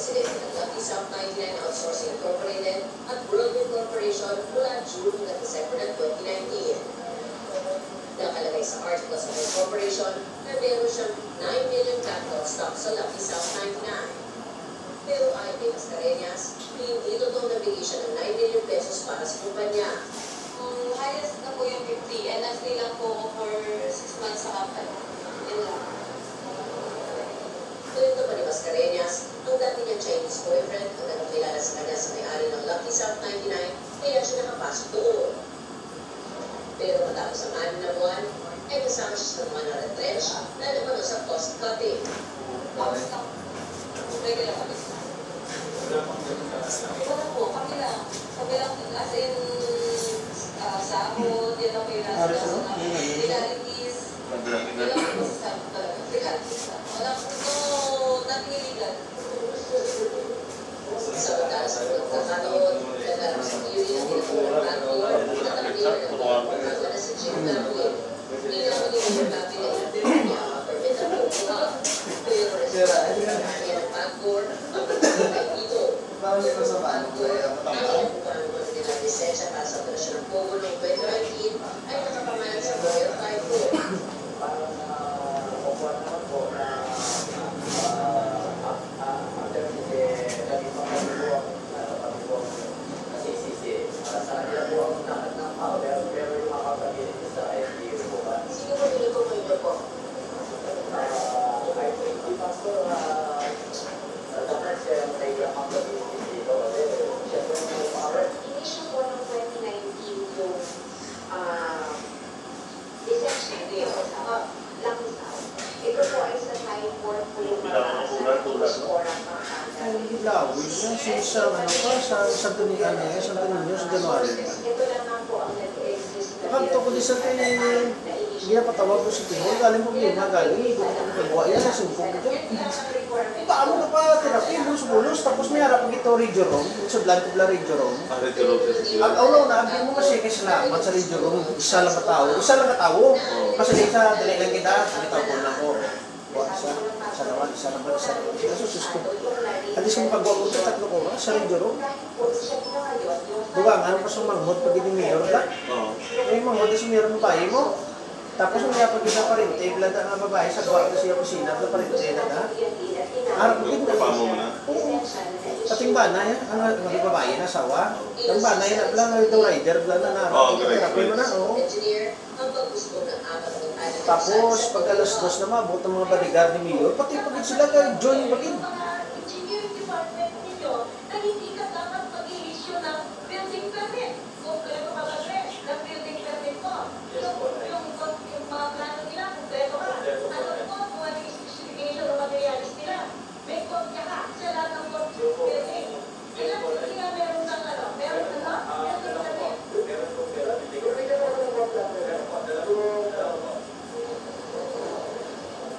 presidente ng Lucky South 99 Outsourcing Incorporated at Whirlwind Corporation mula June hanggang December ng 2019. Nakalagay sa articles ng corporation na meron siyang 9 million capital stock sa Lucky South 99. Pero ayon kay Mascareñas, hindi totoong nabigay siya ng 9 million pesos para sa kumpanya. Highest na po yung 50 and nag-stay lang po ako for 6 months sa company. Yun lang. Kwento pa ni Mascareñas, ang dati niyang Chinese boyfriend ang nagkakilala sa kanya sa may-ari ng Lucky South 99 kaya siya nakapasok doon. Pero matapos ang 6 na buwan, ay kasama siya sa mga na-retrench na naman sa cost cutting. Regular kami. Wala po, kami lang. Kami lang, as in, sahod, yan ang kailangan sa legalities. Yun lang po masasabi talaga. Legalities lang. Wala po ito, nothing illegal. Samantala sa mga kakanoon, nagkaroon sa theory ng tinatawag ng Angkor at ang theory ng pagkakawa na si Jim Darwin. Hindi lang maging yung natin na interview niya ang permit ang pagkuha. Pero resulta niya ng Angkor ang pagkakay dito. Ang Angkor, ang inabukan ng mga nilang lisensya para sa operasyon ng Pogo noong 2019 ay nakapangalan sa Royal Typhoon. Sino ba niluto mo ito po? Inisyong po ng 2019 yung lisensya dito sa Lucky South. Ito po ay sa time for po yung mga oras Ay, ilawin niya sa Santo Niño, sa January. Ito lang nga po ang nag-exist na Kanto ko din sa hindi na patawag ko sa Timor, galing problema, galing, hindi ko magawa yan, nasumpong ko. Paano na pa therapy, bulos-bulos, tapos may harap ng ito, Radio Room, sa Blanco Bla Radio Room. Ang ulo na, abin mo kasi salamat sa Radio Room, isa lang katao. Kasi sa dali lang kita, nagtawag ko na ko. Isa naman. Nasusus ko. At isang pagwag ko sa 3 oras sa Radio Room. Diba, nga pa sa manghod pag hindi mayor lang. May manghod na sa mayor ng bahay mo. Tapos may pag-isa pa rin, table na nga babae sa kwarto siya kusina, na pa rin na. Harap ko din na. Pating banay, ang babae na sawa. Ang banay na lang, ito rider, bla na narap. Therapy mo na, oo. Tapos, pag alas 2 na mabot ang mga bodyguard ni Mayor, pati pagod sila kay John yung bagid. Engineering department ninyo na hindi ka dapat mag-i-issue ng building permit. Kung kayo mag-address ng building permit mo, yung mga plano nila, kung kayo ka, ano po, kung ano yung specification ng materialis nila, may kopya ka sa lahat ng building. Ilang hindi nga meron ng ano, meron ng building permit.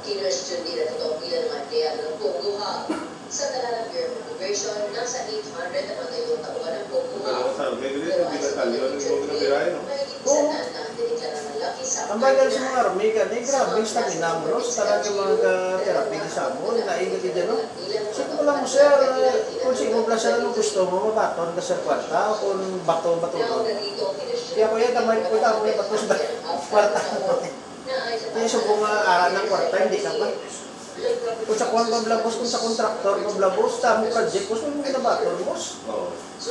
Kinwestiyon din na totoong bilang ng kaya ng Pogo Hub. Sa talalang Bureau of Immigration, nasa 800 ang mga ngayong tauhan ng Pogo Hub. Pero ay sa 2023, mahigit sa daan na diniklara ng Lucky South. Ang bagal sa mga army ka, grabe yung stamina mo, sa talagang mga therapy ni Samo, naigat ka dyan, no? Sige mo lang mo, sir, kung sige mo lang sir, anong gusto mo, mabaton ka sa kwarta, o kung bato mo. Kaya ko yan, kamay ko yung bato sa kwarta. Kaya subong aral ng kwarta, hindi ka pa. Kung sa kuwan pablabos, kung sa kontraktor pablabos, tamong project, kung saan mo ginabaton, boss?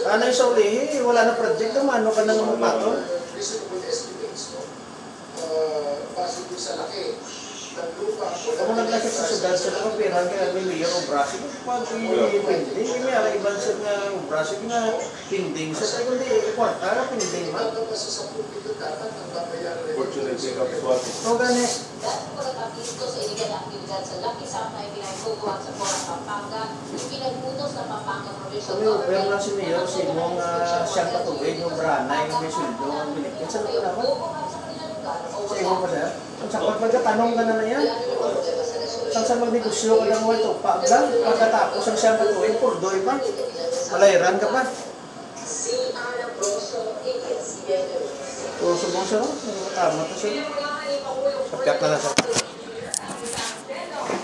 Ano yung sa ulihi, wala na project, ano ka nang mabaton? Pasok sa laki ng lupa. Kung naglakit sa sudan sa mga pirahan kaya may mayor o brasig, pag pinding, may may ibang sa nga brasig na pinding. Sa tayo hindi, kwarta na pinding man. Fortunately, kapitwati. O gani. Dahil po nag-abisto sa iligal na aktibidad sa Lucky South 99 Pogohan sa Pora, Pampanga, yung pinagputos ng Pampanga Provincial Kami Government. pero lang si mayor, si mong siyang katubig, yung branay, yung may sweldo, ang binigyan. Saan ko naman? Sa iyo pa sir? Sa pagkatanong ka na yan? Saan magnegosyo ka lang mo ito? Paaglang, pagkatapos ang siyang katuwin, purdoy pa. Malayran ka pa. Puro subong siya, no? Tama to siya. Sapyak na lang siya.